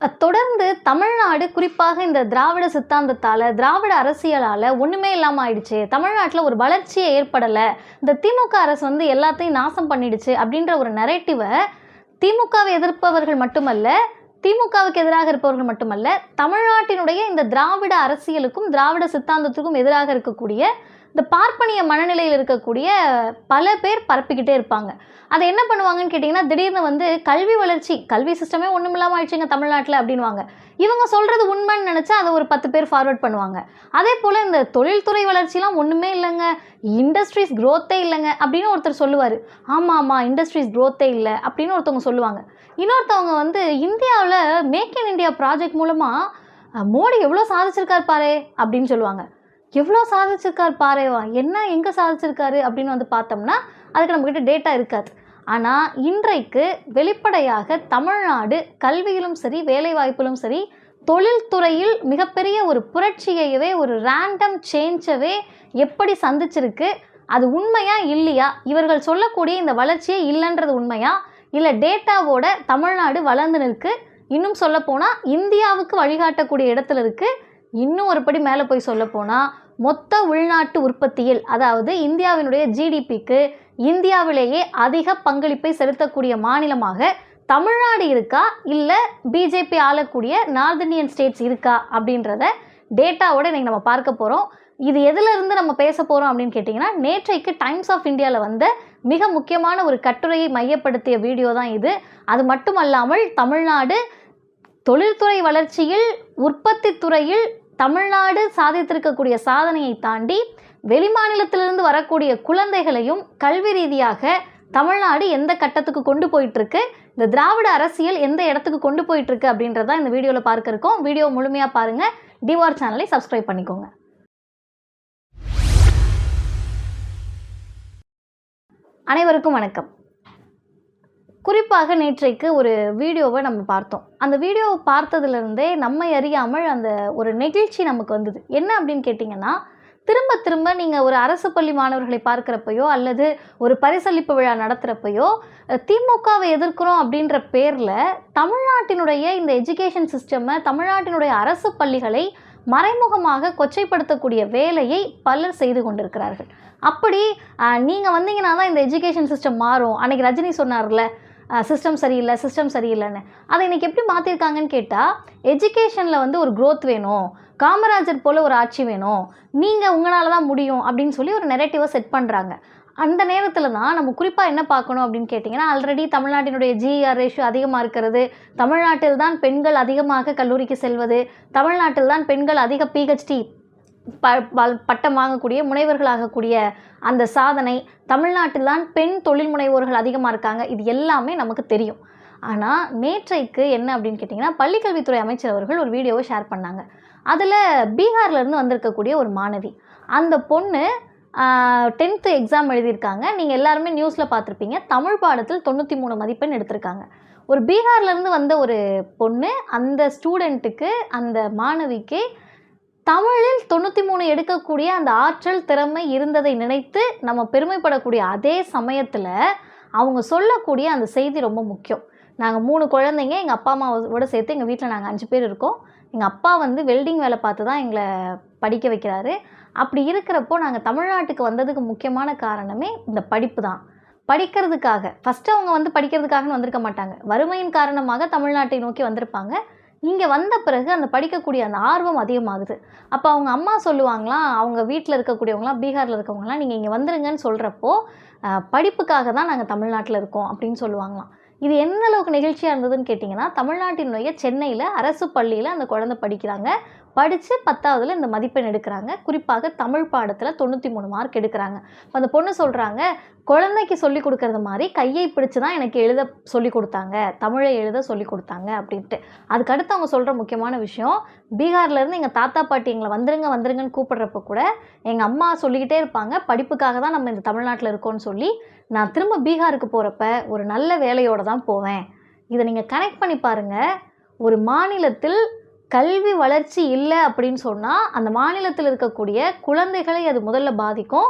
தொடர்ந்து தமிழ்நாடு குறிப்பாக இந்த திராவிட சித்தாந்தத்தால, திராவிட அரசியலால ஒண்ணுமே இல்லாம ஆயிடுச்சு. தமிழ்நாட்டுல ஒரு வளர்ச்சியே ஏற்படல. இந்த திமுக அரசு வந்து எல்லாத்தையும் நாசம் பண்ணிடுச்சு அப்படின்ற ஒரு நரேட்டிவ திமுகவை எதிர்ப்பவர்கள் மட்டுமல்ல, திமுகவுக்கு எதிராக இருப்பவர்கள் மட்டுமல்ல, தமிழ்நாட்டினுடைய இந்த திராவிட அரசியலுக்கும், திராவிட சித்தாந்தத்துக்கும் எதிராக இருக்கக்கூடிய இந்த பார்ப்பனிய மனநிலையில் இருக்கக்கூடிய பல பேர் பரப்பிக்கிட்டே இருப்பாங்க. அதை என்ன பண்ணுவாங்கன்னு கேட்டிங்கன்னா, திடீர்னு வந்து கல்வி வளர்ச்சி, கல்வி சிஸ்டமே ஒண்ணுமில்லாம ஆயிடுச்சுங்க தமிழ்நாட்டுல அப்படின்னுவாங்க. இவங்க சொல்றது உண்மைன்னு நினைச்சா அதை ஒரு 10 பேர் ஃபார்வர்ட் பண்ணுவாங்க. அதே போல இந்த தொழில்துறை வளர்ச்சிலாம் ஒண்ணுமே இல்லைங்க, இண்டஸ்ட்ரீஸ் growth-ஏ இல்லைங்க அப்படின்னு ஒருத்தர் சொல்லுவாரு. ஆமா ஆமா இண்டஸ்ட்ரீஸ் growth-ஏ இல்லை அப்படின்னு ஒருத்தவங்க சொல்லுவாங்க. இன்னொருத்தவங்க வந்து இந்தியாவில் மேக் இன் இந்தியா ப்ராஜெக்ட் மூலமா மோடி எவ்வளோ சாதிச்சிருக்காரு பாரே அப்படின்னு சொல்லுவாங்க. எவ்வளோ சாதிச்சிருக்காரு பாரேவா, என்ன எங்கே சாதிச்சிருக்காரு அப்படின்னு வந்து பார்த்தோம்னா அதுக்கு நம்மக்கிட்ட டேட்டா இருக்காது. ஆனால் இன்றைக்கு வெளிப்படையாக தமிழ்நாடு கல்வியிலும் சரி, வேலைவாய்ப்பிலும் சரி, தொழில்துறையில் மிகப்பெரிய ஒரு புரட்சியையவே, ஒரு ரேண்டம் சேஞ்சவே எப்படி சந்திச்சிருக்கு, அது உண்மையா இல்லையா, இவர்கள் சொல்லக்கூடிய இந்த வளர்ச்சியே இல்லைன்றது உண்மையா, இல்லை டேட்டாவோட தமிழ்நாடு வளர்ந்து நிற்கு, இன்னும் சொல்லப்போனால் இந்தியாவுக்கு வழிகாட்டக்கூடிய இடத்துல இருக்குது. இன்னும் ஒரு படி மேலே போய் சொல்லப்போனால் மொத்த உள்நாட்டு உற்பத்தியில், அதாவது இந்தியாவினுடைய ஜிடிபிக்கு இந்தியாவிலேயே அதிக பங்களிப்பை செலுத்தக்கூடிய மாநிலமாக தமிழ்நாடு இருக்கா, இல்லை பிஜேபி ஆளக்கூடிய நார்த் இந்தியன் ஸ்டேட்ஸ் இருக்கா அப்படின்றத டேட்டாவோட இன்றைக்கி நம்ம பார்க்க போகிறோம். இது எதிலிருந்து நம்ம பேச போகிறோம் அப்படின்னு கேட்டிங்கன்னா, நேற்றைக்கு டைம்ஸ் ஆஃப் இந்தியாவில் வந்த மிக முக்கியமான ஒரு கட்டுரையை மையப்படுத்திய வீடியோ தான் இது. அது மட்டுமல்லாமல் தமிழ்நாடு தொழில்துறை வளர்ச்சியில், உற்பத்தி துறையில் தமிழ்நாடு சாதித்திருக்கக்கூடிய சாதனையை தாண்டி வெளிமாநிலத்திலிருந்து வரக்கூடிய குழந்தைகளையும் கல்வி ரீதியாக தமிழ்நாடு எந்த கட்டத்துக்கு கொண்டு போயிட்டுருக்கு, இந்த திராவிட அரசியல் எந்த இடத்துக்கு கொண்டு போயிட்டுருக்கு அப்படின்றத இந்த வீடியோவில் பார்க்க இருக்கோம். வீடியோ முழுமையாக பாருங்கள். டிவார் சேனலை சப்ஸ்கிரைப் பண்ணிக்கோங்க. அனைவருக்கும் வணக்கம். குறிப்பாக நேற்றைக்கு ஒரு வீடியோவை நம்ம பார்த்தோம். அந்த வீடியோவை பார்த்ததுலேருந்தே நம்மை அறியாமல் அந்த ஒரு நெகிழ்ச்சி நமக்கு வந்தது. என்ன அப்படின்னு கேட்டிங்கன்னா, திரும்ப திரும்ப நீங்கள் ஒரு அரசு பள்ளி மாணவர்களை பார்க்குறப்பையோ அல்லது ஒரு பரிசளிப்பு விழா நடத்துகிறப்பையோ திமுகவை எதிர்க்கிறோம் அப்படின்ற பேரில் தமிழ்நாட்டினுடைய இந்த எஜுகேஷன் சிஸ்டமை, தமிழ்நாட்டினுடைய அரசு பள்ளிகளை மறைமுகமாக கொச்சைப்படுத்தக்கூடிய வேலையை பலர் செய்து கொண்டிருக்கிறார்கள். அப்படி நீங்கள் வந்தீங்கன்னா தான் இந்த எஜுகேஷன் சிஸ்டம் மாறும். அன்றைக்கி ரஜினி சொன்னார்ல, சிஸ்டம் சரியில்லை, சிஸ்டம் சரியில்லைன்னு. அதை இன்றைக்கி எப்படி மாற்றிருக்காங்கன்னு கேட்டால், எஜுகேஷனில் வந்து ஒரு growth வேணும், காமராஜர் போல் ஒரு ஆட்சி வேணும், நீங்கள் உங்களால் தான் முடியும் அப்படின்னு சொல்லி ஒரு நெரேட்டிவை செட் பண்ணுறாங்க. அந்த நேரத்தில் தான் நம்ம குறிப்பாக என்ன பார்க்கணும் அப்படின்னு கேட்டிங்கன்னா, ஆல்ரெடி தமிழ்நாட்டினுடைய ஜிஆர் ரேஷியோ அதிகமாக இருக்கிறது, தமிழ்நாட்டில் தான் பெண்கள் அதிகமாக கல்லூரிக்கு செல்வது, தமிழ்நாட்டில் தான் பெண்கள் அதிக பிஹெச்டி பட்டம் வாங்கக்கூடிய, முனைவர்களாகக்கூடிய அந்த சாதனை, தமிழ்நாட்டில் தான் பெண் தொழில் முனைவோர்கள் அதிகமாக இருக்காங்க. இது எல்லாமே நமக்கு தெரியும். ஆனால் நேற்றைக்கு என்ன அப்படின்னு கேட்டிங்கன்னா, பள்ளிக்கல்வித்துறை அமைச்சர் அவர்கள் ஒரு வீடியோவை ஷேர் பண்ணாங்க. அதில் பீகார்லேருந்து வந்திருக்கக்கூடிய ஒரு மாணவி, அந்த பொண்ணு 10th எக்ஸாம் எழுதியிருக்காங்க. நீங்கள் எல்லாருமே நியூஸில் பார்த்துருப்பீங்க. தமிழ் பாடத்தில் 93 மதிப்பெண் எடுத்திருக்காங்க. ஒரு பீகார்லேருந்து வந்த ஒரு பொண்ணு, அந்த ஸ்டூடெண்ட்டுக்கு, அந்த மாணவிக்கு தமிழில் 93 எடுக்கக்கூடிய அந்த ஆற்றல், திறமை இருந்ததை நினைத்து நம்ம பெருமைப்படக்கூடிய அதே சமயத்தில் அவங்க சொல்லக்கூடிய அந்த செய்தி ரொம்ப முக்கியம். நாங்கள் 3 குழந்தைங்க, எங்கள் அப்பா அம்மாவோட சேர்த்து எங்கள் வீட்டில் நாங்கள் 5 பேர் இருக்கோம். எங்கள் அப்பா வந்து வெல்டிங் வேலை பார்த்து தான் எங்களை படிக்க வைக்கிறாரு. அப்படி இருக்கிறப்போ நாங்கள் தமிழ்நாட்டுக்கு வந்ததுக்கு முக்கியமான காரணமே இந்த படிப்பு தான். படிக்கிறதுக்காக ஃபஸ்ட்டு அவங்க வந்து படிக்கிறதுக்காகன்னு வந்திருக்க மாட்டாங்க. வறுமையின் காரணமாக தமிழ்நாட்டை நோக்கி வந்திருப்பாங்க. இங்கே வந்த பிறகு அந்த படிக்கக்கூடிய அந்த ஆர்வம் அதிகமாகுது. அப்போ அவங்க அம்மா சொல்லுவாங்களாம், அவங்க வீட்டில் இருக்கக்கூடியவங்களாம், பீகாரில் இருக்கவங்களாம், நீங்கள் இங்கே வந்துருங்கன்னு சொல்கிறப்போ படிப்புக்காக தான் நாங்கள் தமிழ்நாட்டில் இருக்கோம் அப்படின்னு சொல்லுவாங்களாம். இது எந்த அளவுக்கு நிகழ்ச்சியாக இருந்ததுன்னு கேட்டிங்கன்னா, தமிழ்நாட்டினுடைய சென்னையில் அரசு பள்ளியில் அந்த குழந்தை படிக்கிறாங்க. படித்து 10வதுல இந்த மதிப்பெண் எடுக்கிறாங்க. குறிப்பாக தமிழ் பாடத்தில் 93 மார்க் எடுக்கிறாங்க. அந்த பொண்ணு சொல்கிறாங்க, குழந்தைக்கு சொல்லி கொடுக்கறது மாதிரி கையை பிடிச்சி தான் எனக்கு எழுத சொல்லி கொடுத்தாங்க, தமிழை எழுத சொல்லி கொடுத்தாங்க அப்படின்ட்டு. அதுக்கடுத்து அவங்க சொல்கிற முக்கியமான விஷயம், பீகார்லேருந்து எங்கள் தாத்தா பாட்டி எங்களை வந்துருங்க வந்துருங்கன்னு கூப்பிட்றப்ப கூட எங்கள் அம்மா சொல்லிக்கிட்டே இருப்பாங்க, படிப்புக்காக தான் நம்ம இந்த தமிழ்நாட்டில் இருக்கோன்னு சொல்லி. நான் திரும்ப பீகாருக்கு போகிறப்ப ஒரு நல்ல வேலையோடு தான் போவேன். இதை நீங்கள் கனெக்ட் பண்ணி பாருங்கள். ஒரு மாநிலத்தில் கல்வி வளர்ச்சி இல்லை அப்படின்னு சொன்னால் அந்த மாநிலத்தில் இருக்கக்கூடிய குழந்தைகளை அது முதல்ல பாதிக்கும்,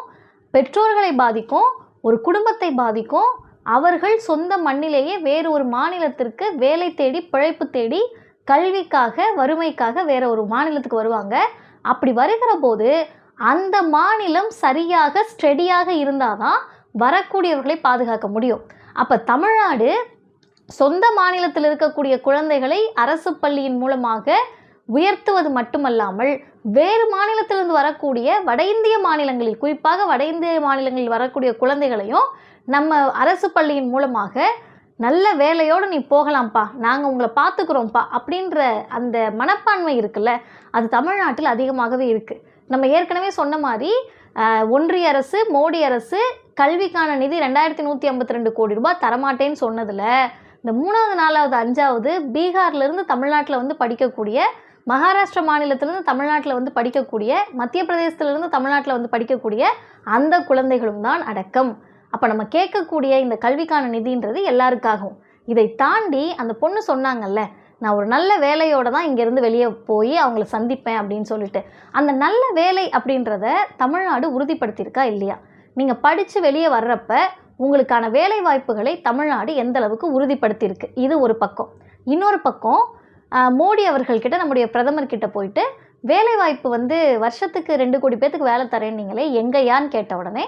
பெற்றோர்களை பாதிக்கும், ஒரு குடும்பத்தை பாதிக்கும். அவர்கள் சொந்த மண்ணிலேயே வேறு ஒரு மாநிலத்திற்கு வேலை தேடி, பிழைப்பு தேடி கல்விக்காக, வறுமைக்காக வேற ஒரு மாநிலத்துக்கு வருவாங்க. அப்படி வருகிற போது அந்த மாநிலம் சரியாக ஸ்டெடியாக இருந்தால் தான் வரக்கூடியவர்களை பாதுகாக்க முடியும். அப்போ தமிழ்நாடு சொந்த மாநிலத்தில் இருக்கக்கூடிய குழந்தைகளை அரசு பள்ளியின் மூலமாக உயர்த்துவது மட்டுமல்லாமல் வேறு மாநிலத்திலிருந்து வரக்கூடிய வட இந்திய மாநிலங்களில், குறிப்பாக வட இந்திய மாநிலங்களில் வரக்கூடிய குழந்தைகளையும் நம்ம அரசு பள்ளியின் மூலமாக நல்ல வேலையோடு நீ போகலாம்ப்பா, நாங்கள் உங்களை பார்த்துக்குறோம்ப்பா அப்படின்ற அந்த மனப்பான்மை இருக்குல்ல, அது தமிழ்நாட்டில் அதிகமாகவே இருக்குது. நம்ம ஏற்கனவே சொன்ன மாதிரி ஒன்றிய அரசு, மோடி அரசு கல்விக்கான நிதி 2152 கோடி ரூபாய் தரமாட்டேன்னு சொன்னதில் இந்த 3வது 4வது 5வது பீகார்லேருந்து தமிழ்நாட்டில் வந்து படிக்கக்கூடிய, மகாராஷ்டிரா மாநிலத்திலேருந்து தமிழ்நாட்டில் வந்து படிக்கக்கூடிய, மத்திய பிரதேசத்திலிருந்து தமிழ்நாட்டில் வந்து படிக்கக்கூடிய அந்த குழந்தைகளும் தான் அடக்கம். அப்போ நம்ம கேட்கக்கூடிய இந்த கல்விக்கான நிதின்றது எல்லாருக்காகவும். இதை தாண்டி அந்த பொண்ணு சொன்னாங்கல்ல, நான் ஒரு நல்ல வேலையோடு தான் இங்கேருந்து வெளியே போய் அவங்கள சந்திப்பேன் அப்படின்னு சொல்லிட்டு, அந்த நல்ல வேலை அப்படின்றத தமிழ்நாடு உறுதிப்படுத்தியிருக்கா இல்லையா? நீங்கள் படித்து வெளியே வர்றப்ப உங்களுக்கான வேலை வாய்ப்புகளை தமிழ்நாடு எந்த அளவுக்கு உறுதிப்படுத்தியிருக்கு, இது ஒரு பக்கம். இன்னொரு பக்கம் மோடி அவர்கள்கிட்ட, நம்முடைய பிரதமர்கிட்ட போயிட்டு வேலைவாய்ப்பு வந்து வருஷத்துக்கு 2 கோடி பேத்துக்கு வேலை தரேன்னீங்களே எங்கேயான்னு கேட்ட உடனே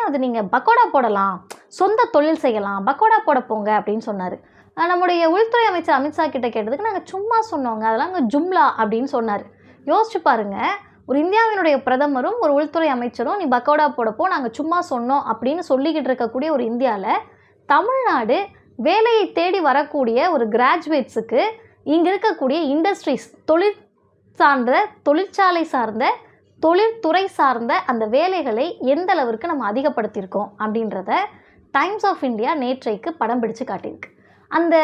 அது நீங்கள் பக்கோடா போடலாம், சொந்த தொழில் செய்யலாம், பக்கோடா போட போங்க அப்படின்னு சொன்னார். நம்முடைய உள்துறை அமைச்சர் அமித்ஷா கிட்ட கேட்டதுக்கு நாங்கள் சும்மா சொன்னோங்க, அதெல்லாம் அங்கே ஜும்லா அப்படின்னு சொன்னார். யோசிச்சு பாருங்கள், ஒரு இந்தியாவினுடைய பிரதமரும் ஒரு உள்துறை அமைச்சரும் நீ பக்கோடா போடப்போ நாங்கள் சும்மா சொன்னோம் அப்படின்னு சொல்லிக்கிட்டு இருக்கக்கூடிய ஒரு இந்தியாவில் தமிழ்நாடு வேலையை தேடி வரக்கூடிய ஒரு கிராஜுவேட்ஸுக்கு இங்கே இருக்கக்கூடிய இண்டஸ்ட்ரீஸ், தொழிற்சாலை சார்ந்த, தொழில்துறை சார்ந்த அந்த வேலைகளை எந்த அளவிற்கு நம்ம அதிகப்படுத்தியிருக்கோம் அப்படின்றத டைம்ஸ் ஆஃப் இந்தியா நேற்றைக்கு படம் பிடிச்சு காட்டியிருக்கு. அந்த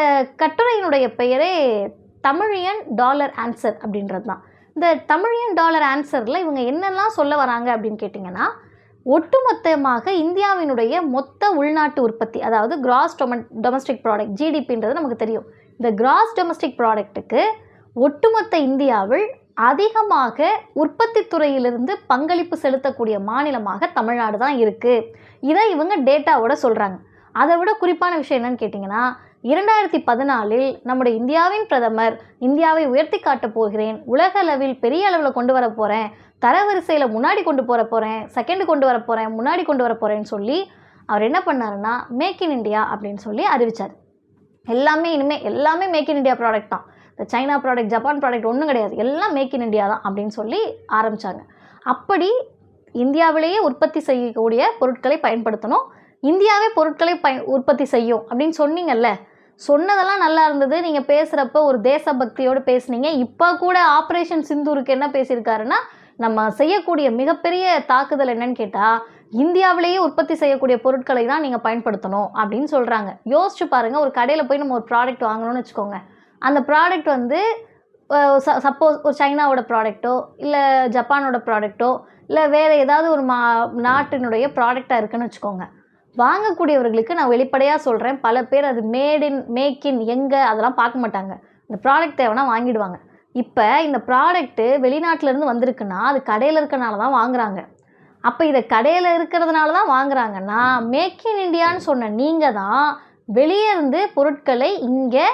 கட்டுரையினுடைய பெயரே தமிழியன் டாலர் ஆன்சர் அப்படின்றது தான். இந்த தமிழியன் டாலர் ஆன்சரில் இவங்க என்னெல்லாம் சொல்ல வராங்க அப்படின்னு கேட்டிங்கன்னா, ஒட்டுமொத்தமாக இந்தியாவினுடைய மொத்த உள்நாட்டு உற்பத்தி, அதாவது கிராஸ் டொமஸ்டிக் ப்ராடக்ட், ஜிடிபின்றது நமக்கு தெரியும். இந்த கிராஸ் டொமஸ்டிக் ப்ராடக்ட்டுக்கு ஒட்டுமொத்த இந்தியாவில் அதிகமாக உற்பத்தி துறையிலிருந்து பங்களிப்பு செலுத்தக்கூடிய மாநிலமாக தமிழ்நாடு தான் இருக்குது. இதை இவங்க டேட்டாவோட சொல்கிறாங்க. அதை விட குறிப்பான விஷயம் என்னன்னு கேட்டிங்கன்னா, 2014 நம்முடைய இந்தியாவின் பிரதமர் இந்தியாவை உயர்த்தி காட்டப் போகிறேன், உலக அளவில் பெரிய அளவில் கொண்டு வர போகிறேன், தரவரிசையில் முன்னாடி கொண்டு போகிறேன், செகண்டு கொண்டு வர போகிறேன், முன்னாடி கொண்டு வர போகிறேன்னு சொல்லி அவர் என்ன பண்ணாருன்னா மேக் இன் இண்டியா அப்படின்னு சொல்லி அறிவித்தார். எல்லாமே மேக் இன் இண்டியா ப்ராடக்ட் தான். இந்த சைனா ப்ராடக்ட், ஜப்பான் ப்ராடக்ட் ஒன்றும் கிடையாது, எல்லாம் மேக் இன் இண்டியா தான் அப்படின்னு சொல்லி ஆரம்பித்தாங்க. அப்படி இந்தியாவிலேயே உற்பத்தி செய்யக்கூடிய பொருட்களை பயன்படுத்தணும், இந்தியாவே பொருட்களை உற்பத்தி செய்யும் அப்படின்னு சொன்னீங்கல்ல, சொன்னதெல்லாம் நல்லா இருந்தது. நீங்கள் பேசுகிறப்ப ஒரு தேசபக்தியோடு பேசுனீங்க. இப்போ கூட ஆப்ரேஷன் சிந்தூருக்கு என்ன பேசியிருக்காருன்னா, நம்ம செய்யக்கூடிய மிகப்பெரிய தாக்குதல் என்னன்னு கேட்டால் இந்தியாவிலேயே உற்பத்தி செய்யக்கூடிய பொருட்களை தான் நீங்கள் பயன்படுத்தணும் அப்படின்னு சொல்கிறாங்க. யோசிச்சு பாருங்கள், ஒரு கடையில் போய் நம்ம ஒரு ப்ராடக்ட் வாங்கணும்னு வச்சுக்கோங்க, அந்த ப்ராடக்ட் வந்து சப்போஸ் ஒரு சைனாவோட ப்ராடக்ட்டோ இல்லை ஜப்பானோட ப்ராடக்ட்டோ இல்லை வேறு ஏதாவது ஒரு நாட்டினுடைய ப்ராடக்டாக இருக்குதுன்னு வச்சுக்கோங்க, வாங்கக்கூடியவர்களுக்கு நான் வெளிப்படையாக சொல்கிறேன், பல பேர் அது மேக் இன் எங்கே அதெல்லாம் பார்க்க மாட்டாங்க, இந்த ப்ராடக்ட் தேவைன்னா வாங்கிடுவாங்க. இப்போ இந்த ப்ராடக்ட்டு வெளிநாட்டிலேருந்து வந்திருக்குன்னா அது கடையில் இருக்கிறனால தான் வாங்குகிறாங்க. அப்போ இதை கடையில் இருக்கிறதுனால தான் வாங்குறாங்கன்னா, மேக் இன் இண்டியான்னு சொன்ன நீங்கள் தான் வெளியே இருந்து பொருட்களை இங்கே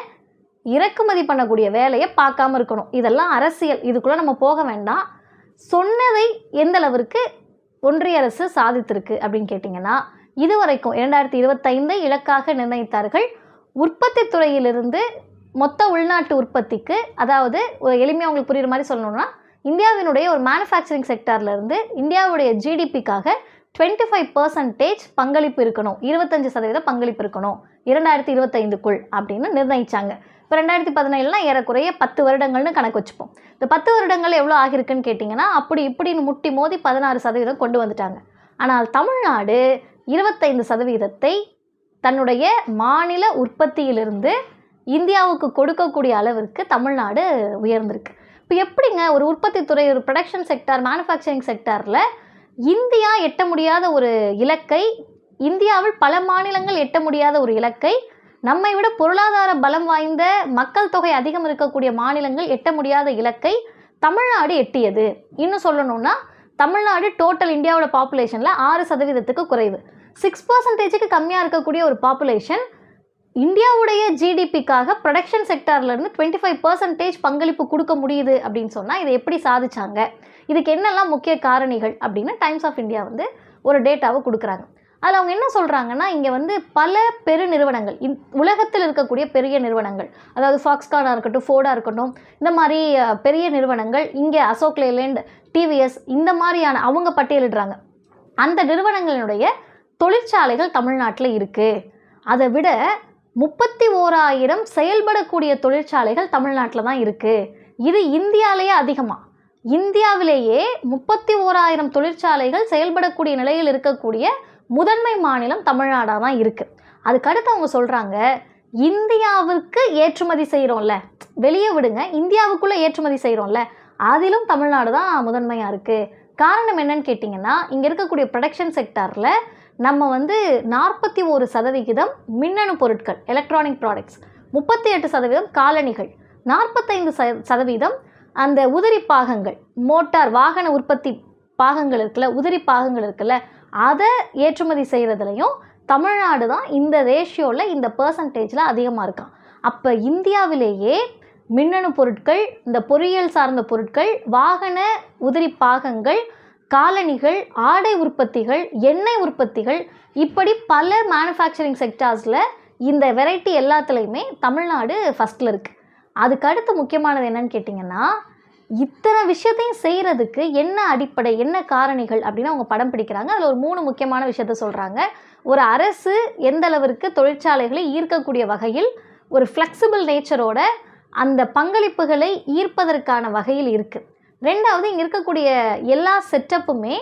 இறக்குமதி பண்ணக்கூடிய வேலையை பார்க்காம இருக்கணும். இதெல்லாம் அரசியல், இதுக்குள்ளே நம்ம போக வேண்டாம். சொன்னதை எந்த அளவிற்கு ஒன்றிய அரசு சாதித்திருக்கு அப்படின்னு கேட்டிங்கன்னா, இதுவரைக்கும் 2025 இலக்காக நிர்ணயித்தார்கள். உற்பத்தி துறையிலிருந்து மொத்த உள்நாட்டு உற்பத்திக்கு, அதாவது ஒரு எளிமையாக உங்களுக்கு புரிகிற மாதிரி சொல்லணும்னா, இந்தியாவினுடைய ஒரு மேனுஃபேக்சரிங் செக்டார்லேருந்து இந்தியாவுடைய ஜிடிபிக்காக 25% பங்களிப்பு இருக்கணும், 25% பங்களிப்பு இருக்கணும் 2025க்குள் அப்படின்னு நிர்ணயித்தாங்க. இப்போ 2017 ஏறக்குறைய 10 வருடங்கள்னு கணக்கு வச்சுப்போம். இந்த 10 வருடங்கள் எவ்வளோ ஆகிருக்குன்னு கேட்டிங்கன்னா, அப்படி இப்படின்னு முட்டி மோதி 16% கொண்டு வந்துட்டாங்க. ஆனால் தமிழ்நாடு 25% தன்னுடைய மாநில உற்பத்தியிலிருந்து இந்தியாவுக்கு கொடுக்கக்கூடிய அளவிற்கு தமிழ்நாடு உயர்ந்திருக்கு. இப்போ எப்படிங்க ஒரு உற்பத்தி துறை, ஒரு ப்ரொடக்ஷன் செக்டார், மேனுஃபேக்சரிங் செக்டாரில் இந்தியா எட்ட முடியாத ஒரு இலக்கை, இந்தியாவில் பல மாநிலங்கள் எட்ட முடியாத ஒரு இலக்கை, நம்மை விட பொருளாதார பலம் வாய்ந்த மக்கள் தொகை அதிகம் இருக்கக்கூடிய மாநிலங்கள் எட்ட முடியாத இலக்கை தமிழ்நாடு எட்டியது. இன்னும் சொல்லணும்னா, தமிழ்நாடு டோட்டல் இந்தியாவோட பாப்புலேஷனில் 6%க்கு குறைவு, 6%க்கு கம்மியாக இருக்கக்கூடிய ஒரு பாப்புலேஷன் இந்தியாவுடைய ஜிடிபிக்காக ப்ரொடக்ஷன் செக்டார்லேருந்து 25% பங்களிப்பு கொடுக்க முடியுது அப்படின்னு சொன்னால் இதை எப்படி சாதிச்சாங்க, இதுக்கு என்னெல்லாம் முக்கிய காரணிகள் அப்படின்னு டைம்ஸ் ஆஃப் இந்தியா வந்து ஒரு டேட்டாவை கொடுக்குறாங்க. அதில் அவங்க என்ன சொல்கிறாங்கன்னா, இங்கே வந்து பல பெரு நிறுவனங்கள், உலகத்தில் இருக்கக்கூடிய பெரிய நிறுவனங்கள், அதாவது ஃபாக்ஸ்கானாக இருக்கட்டும், ஃபோர்டாக இருக்கட்டும், இந்த மாதிரி பெரிய நிறுவனங்கள் இங்கே அசோக் லேலண்ட், டிவிஎஸ் இந்த மாதிரியான அவங்க பட்டியலிடுறாங்க. அந்த நிறுவனங்களினுடைய தொழிற்சாலைகள் தமிழ்நாட்டில் இருக்குது. அதை விட 31,000 செயல்படக்கூடிய தொழிற்சாலைகள் தமிழ்நாட்டில் தான் இருக்குது. இது இந்தியாவிலேயே அதிகமாக, இந்தியாவிலேயே 31,000 தொழிற்சாலைகள் செயல்படக்கூடிய நிலையில் இருக்கக்கூடிய முதன்மை மாநிலம் தமிழ்நாடாக தான் இருக்குது. அதுக்கடுத்து அவங்க சொல்கிறாங்க, இந்தியாவுக்கு ஏற்றுமதி செய்கிறோம்ல, வெளியே விடுங்க, இந்தியாவுக்குள்ளே ஏற்றுமதி செய்கிறோம்ல, அதிலும் தமிழ்நாடு தான் முதன்மையாக இருக்குது. காரணம் என்னன்னு கேட்டிங்கன்னா, இங்கே இருக்கக்கூடிய ப்ரொடக்ஷன் செக்டாரில் நம்ம வந்து 41% மின்னணு பொருட்கள், எலக்ட்ரானிக் ப்ராடக்ட்ஸ், 38% காலணிகள், 45% அந்த உதிரி பாகங்கள், மோட்டார் வாகன உற்பத்தி பாகங்கள் இருக்குல்ல, உதிரி பாகங்கள் இருக்குல்ல, அதை ஏற்றுமதி செய்கிறதுலையும் தமிழ்நாடு தான் இந்த ரேஷியோவில், இந்த பெர்சன்டேஜில் அதிகமாக இருக்கான். அப்போ இந்தியாவிலேயே மின்னணு பொருட்கள், இந்த பொறியியல் சார்ந்த பொருட்கள், வாகன உதிரி பாகங்கள், காலணிகள், ஆடை உற்பத்திகள், எண்ணெய் உற்பத்திகள், இப்படி பல மேனுஃபேக்சரிங் செக்டார்ஸில் இந்த வெரைட்டி எல்லாத்துலேயுமே தமிழ்நாடு ஃபஸ்ட்டில் இருக்குது. அதுக்கடுத்து முக்கியமானது என்னன்னு கேட்டிங்கன்னா, இத்தனை விஷயத்தையும் செய்கிறதுக்கு என்ன அடிப்படை, என்ன காரணிகள் அப்படின்னு அவங்க படம் பிடிக்கிறாங்க. அதில் ஒரு 3 முக்கியமான விஷயத்த சொல்கிறாங்க. ஒரு அரசு எந்த அளவிற்கு தொழிற்சாலைகளை ஈர்க்கக்கூடிய வகையில் ஒரு ஃப்ளெக்சிபிள் நேச்சரோட அந்த பங்களிப்புகளை ஈர்ப்பதற்கான வகையில் இருக்குது. 2வது, இங்கே இருக்கக்கூடிய எல்லா செட்டப்புமே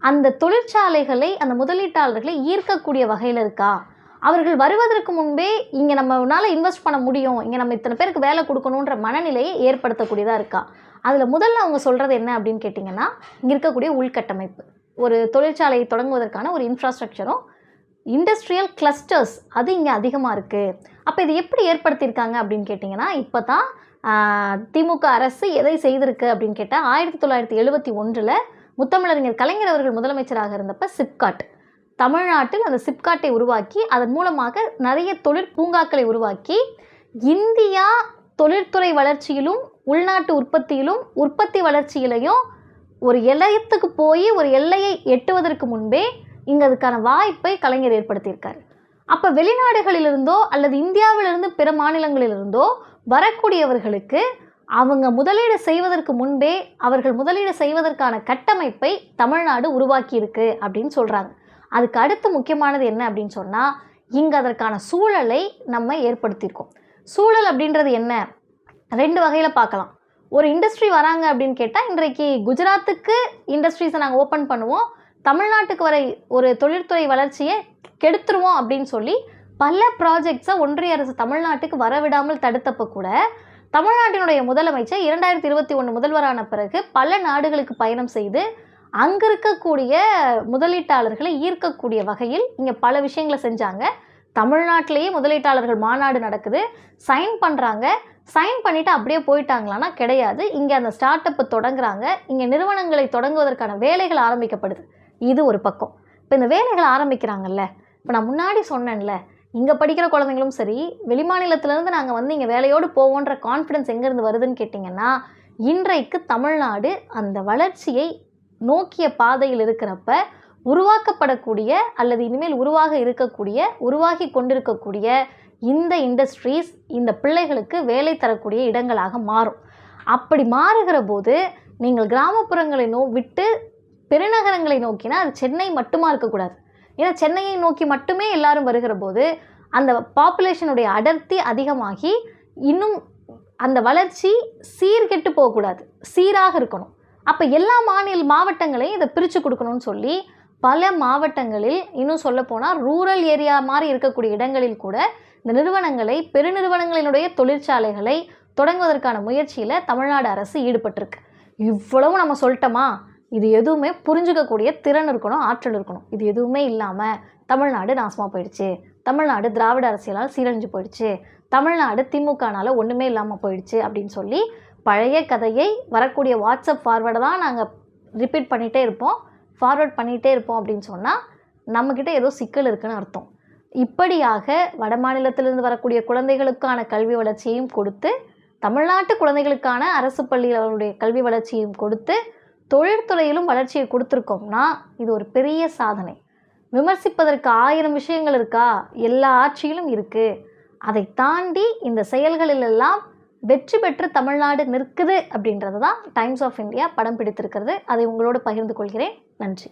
அந்த தொழிற்சாலைகளை, அந்த முதலீட்டாளர்களை ஈர்க்கக்கூடிய வகையில் இருக்கா, அவர்கள் வருவதற்கு முன்பே இங்கே நம்மளால் இன்வெஸ்ட் பண்ண முடியும், இங்கே நம்ம இத்தனை பேருக்கு வேலை கொடுக்கணுன்ற மனநிலையை ஏற்படுத்தக்கூடியதாக இருக்கா. அதில் முதல்ல அவங்க சொல்கிறது என்ன அப்படின்னு கேட்டிங்கன்னா, இங்கே இருக்கக்கூடிய உள்கட்டமைப்பு, ஒரு தொழிற்சாலையை தொடங்குவதற்கான ஒரு இன்ஃப்ராஸ்ட்ரக்சரும், இண்டஸ்ட்ரியல் கிளஸ்டர்ஸ் அது இங்கே அதிகமாக இருக்குது. அப்போ இது எப்படி ஏற்படுத்தியிருக்காங்க அப்படின்னு கேட்டிங்கன்னா, இப்போ தான் திமுக அரசு எதை செய்திருக்கு அப்படின்னு கேட்டால், 1971 முத்தமிழறிஞர் கலைஞர் அவர்கள் முதலமைச்சராக இருந்தப்போ சிப்காட், தமிழ்நாட்டில் அந்த சிப்காட்டை உருவாக்கி அதன் மூலமாக நிறைய தொழிற்பூங்காக்களை உருவாக்கி இந்தியா தொழில்துறை வளர்ச்சியிலும் உள்நாட்டு உற்பத்தியிலும் உற்பத்தி வளர்ச்சியிலையும் ஒரு எல்லையத்துக்கு போய் ஒரு எல்லையை எட்டுவதற்கு முன்பே இங்கே அதுக்கான வாய்ப்பை கலைஞர் ஏற்படுத்தியிருக்காரு. அப்போ வெளிநாடுகளிலிருந்தோ அல்லது இந்தியாவிலிருந்து பிற மாநிலங்களிலிருந்தோ வரக்கூடியவர்களுக்கு அவங்க முதலீடு செய்வதற்கு முன்பே அவர்கள் முதலீடு செய்வதற்கான கட்டமைப்பை தமிழ்நாடு உருவாக்கியிருக்கு அப்படின்னு சொல்கிறாங்க. அதுக்கு அடுத்து முக்கியமானது என்ன அப்படின்னு சொன்னால், இங்கே அதற்கான சூழலை நம்ம ஏற்படுத்தியிருக்கோம். சூழல் அப்படின்றது என்ன, 2 வகையில் பார்க்கலாம். ஒரு இண்டஸ்ட்ரி வராங்க அப்படின்னு கேட்டால், இன்றைக்கு குஜராத்துக்கு இண்டஸ்ட்ரீஸை நாங்கள் ஓப்பன் பண்ணுவோம், தமிழ்நாட்டுக்கு வர ஒரு தொழில்துறை வளர்ச்சியை கெடுத்துருவோம் அப்படின்னு சொல்லி பல ப்ராஜெக்ட்ஸை ஒன்றிய அரசு தமிழ்நாட்டுக்கு வரவிடாமல் தடுத்தப்போ கூட தமிழ்நாட்டினுடைய முதலமைச்சர் 2021 முதல்வரான பிறகு பல நாடுகளுக்கு பயணம் செய்து அங்கே இருக்கக்கூடிய முதலீட்டாளர்களை ஈர்க்கக்கூடிய வகையில் இங்கே பல விஷயங்களை செஞ்சாங்க. தமிழ்நாட்டிலேயே முதலீட்டாளர்கள் மாநாடு நடக்குது, சைன் பண்ணுறாங்க, சைன் பண்ணிவிட்டு அப்படியே போயிட்டாங்களான்னா கிடையாது. இங்கே அந்த ஸ்டார்ட் அப்பை தொடங்குறாங்க, இங்கே நிறுவனங்களை தொடங்குவதற்கான வேலைகள் ஆரம்பிக்கப்படுது. இது ஒரு பக்கம். இப்போ இந்த வேலைகள் ஆரம்பிக்கிறாங்கல்ல, இப்போ நான் முன்னாடி சொன்னேன்ல, இங்கே படிக்கிற குழந்தைங்களும் சரி, வெளிமாநிலத்திலேருந்து நாங்கள் வந்து இங்கே வேலையோடு போவோன்ற கான்ஃபிடென்ஸ் எங்கேருந்து வருதுன்னு கேட்டிங்கன்னா, இன்றைக்கு தமிழ்நாடு அந்த வளர்ச்சியை நோக்கிய பாதையில் இருக்கிறப்ப உருவாக்கப்படக்கூடிய அல்லது இனிமேல் உருவாகி கொண்டிருக்கக்கூடிய இந்த இண்டஸ்ட்ரீஸ் இந்த பிள்ளைகளுக்கு வேலை தரக்கூடிய இடங்களாக மாறும். அப்படி மாறுகிற போது நீங்கள் கிராமப்புறங்களை விட்டு பெருநகரங்களை நோக்கினா அது சென்னை மட்டுமா இருக்கக்கூடாது. ஏன்னா சென்னையை நோக்கி மட்டுமே எல்லாரும் வருகிற போது அந்த பாப்புலேஷனுடைய அடர்த்தி அதிகமாகி இன்னும் அந்த வளர்ச்சி சீர்கெட்டு போகக்கூடாது, சீராக இருக்கணும். அப்போ எல்லா மாவட்டங்களையும் இதை பிரித்து கொடுக்கணும்னு சொல்லி பல மாவட்டங்களில், இன்னும் சொல்லப்போனால் ரூரல் ஏரியா மாதிரி இருக்கக்கூடிய இடங்களில் கூட இந்த நிறுவனங்களை, பெருநிறுவனங்களினுடைய தொழிற்சாலைகளை தொடங்குவதற்கான முயற்சியில் தமிழ்நாடு அரசு ஈடுபட்டிருக்கு. இவ்வளவு நம்ம சொல்லிட்டோமா? இது எதுவுமே புரிஞ்சுக்கக்கூடிய திறன் இருக்கணும், ஆற்றல் இருக்கணும். இது எதுவுமே இல்லாமல் தமிழ்நாடு நாசமாக போயிடுச்சு, தமிழ்நாடு திராவிட அரசியலால் சீரழிஞ்சு போயிடுச்சு, தமிழ்நாடு திமுகனால ஒன்றுமே இல்லாமல் போயிடுச்சு அப்படின்னு சொல்லி பழைய கதையை வரக்கூடிய வாட்ஸ்அப் ஃபார்வேர்டை தான் நாங்கள் ரிப்பீட் பண்ணிகிட்டே இருப்போம், ஃபார்வேர்ட் பண்ணிகிட்டே இருப்போம் அப்படின்னு சொன்னால் நம்மக்கிட்ட ஏதோ சிக்கல் இருக்குதுன்னு அர்த்தம். இப்படியாக வட மாநிலத்திலிருந்து வரக்கூடிய குழந்தைகளுக்கான கல்வி வளர்ச்சியையும் கொடுத்து, தமிழ்நாட்டு குழந்தைகளுக்கான அரசு பள்ளியில் அவருடைய கல்வி வளர்ச்சியையும் கொடுத்து, தொழிற்துறையிலும் வளர்ச்சியை கொடுத்துருக்கோம்னா இது ஒரு பெரிய சாதனை. விமர்சிப்பதற்கு 1000 விஷயங்கள் இருக்கா? எல்லா ஆட்சியிலும் இருக்குது. அதை தாண்டி இந்த செயல்களிலெல்லாம் வெற்றி பெற்று தமிழ்நாடு நிற்குது அப்படின்றது தான் டைம்ஸ் ஆஃப் இந்தியா படம் பிடித்திருக்கிறது. அதை உங்களோடு பகிர்ந்து கொள்கிறேன். நன்றி.